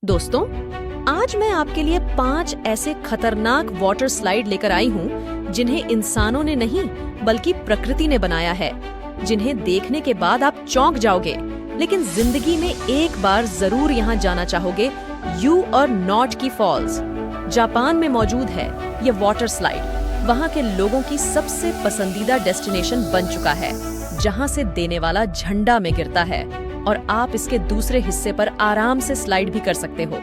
दोस्तों, आज मैं आपके लिए 5 ऐसे खतरनाक वाटर स्लाइड लेकर आई हूँ जिन्हें इंसानों ने नहीं बल्कि प्रकृति ने बनाया है, जिन्हें देखने के बाद आप चौंक जाओगे, लेकिन जिंदगी में एक बार जरूर यहाँ जाना चाहोगे। यू और नॉट की फॉल्स जापान में मौजूद है। ये वाटर स्लाइड वहाँ के लोगों की सबसे पसंदीदा डेस्टिनेशन बन चुका है, जहाँ से देने वाला झंडा में गिरता है और आप इसके दूसरे हिस्से पर आराम से स्लाइड भी कर सकते हो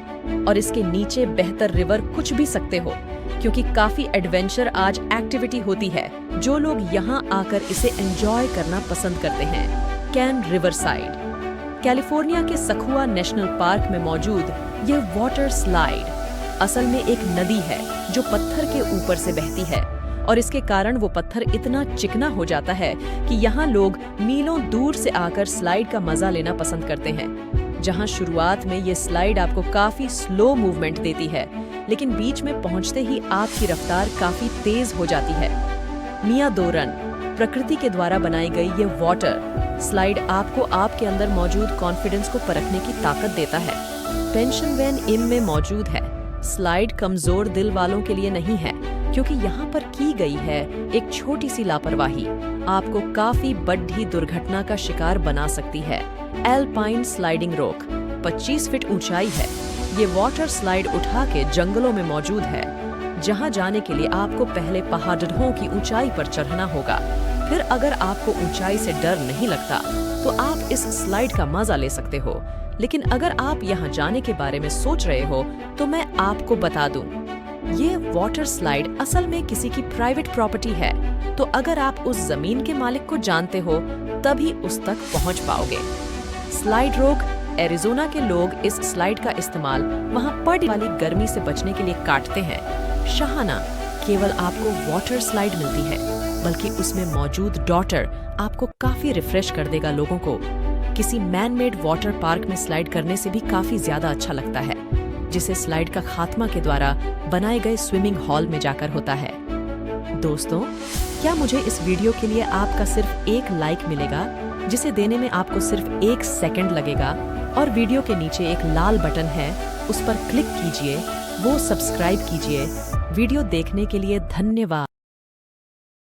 और इसके नीचे बेहतर रिवर कुछ भी सकते हो, क्योंकि काफी एडवेंचर आज एक्टिविटी होती है। जो लोग यहाँ आकर इसे एंजॉय करना पसंद करते हैं। कैन रिवर साइड कैलिफोर्निया के सखुआ नेशनल पार्क में मौजूद यह वाटर स्लाइड असल में एक नदी है जो पत्थर के ऊपर से बहती है और इसके कारण वो पत्थर इतना चिकना हो जाता है कि यहाँ लोग मीलों दूर से आकर स्लाइड का मजा लेना पसंद करते हैं। जहाँ शुरुआत में ये स्लाइड आपको काफी स्लो मूवमेंट देती है, लेकिन बीच में पहुँचते ही आपकी रफ्तार काफी तेज हो जाती है। मिया दोरन प्रकृति के द्वारा बनाई गई ये वाटर स्लाइड आपको आपके अंदर मौजूद कॉन्फिडेंस को परखने की ताकत देता है। पेंशन वैन इम में मौजूद है। स्लाइड कमजोर दिल वालों के लिए नहीं है, क्योंकि यहाँ पर की गई है एक छोटी सी लापरवाही आपको काफी बड़ी दुर्घटना का शिकार बना सकती है। एल्पाइन स्लाइडिंग रोक 25 फीट ऊंचाई है। ये वाटर स्लाइड उठा के जंगलों में मौजूद है, जहाँ जाने के लिए आपको पहले पहाड़ों की ऊंचाई पर चढ़ना होगा। फिर अगर आपको ऊंचाई से डर नहीं लगता तो आप इस स्लाइड का मजा ले सकते हो, लेकिन अगर आप यहाँ जाने के बारे में सोच रहे हो तो मैं आपको बता दूं, ये वाटर स्लाइड असल में किसी की प्राइवेट प्रॉपर्टी है, तो अगर आप उस जमीन के मालिक को जानते हो तभी उस तक पहुंच पाओगे। स्लाइड रोक एरिजोना के लोग इस स्लाइड का इस्तेमाल वहां पड़ने वाली गर्मी से बचने के लिए काटते हैं। शाहाना केवल आपको वाटर स्लाइड मिलती है, बल्कि उसमें मौजूद डॉटर आपको काफी रिफ्रेश कर देगा। लोगों को किसी मैन मेड वाटर पार्क में स्लाइड करने से भी काफी ज्यादा अच्छा लगता है, जिसे स्लाइड का खात्मा के द्वारा बनाए गए स्विमिंग हॉल में जाकर होता है। दोस्तों, क्या मुझे इस वीडियो के लिए आपका सिर्फ एक लाइक मिलेगा, जिसे देने में आपको सिर्फ 1 सेकंड लगेगा, और वीडियो के नीचे एक लाल बटन है, उस पर क्लिक कीजिए, वो सब्सक्राइब कीजिए। वीडियो देखने के लिए धन्यवाद।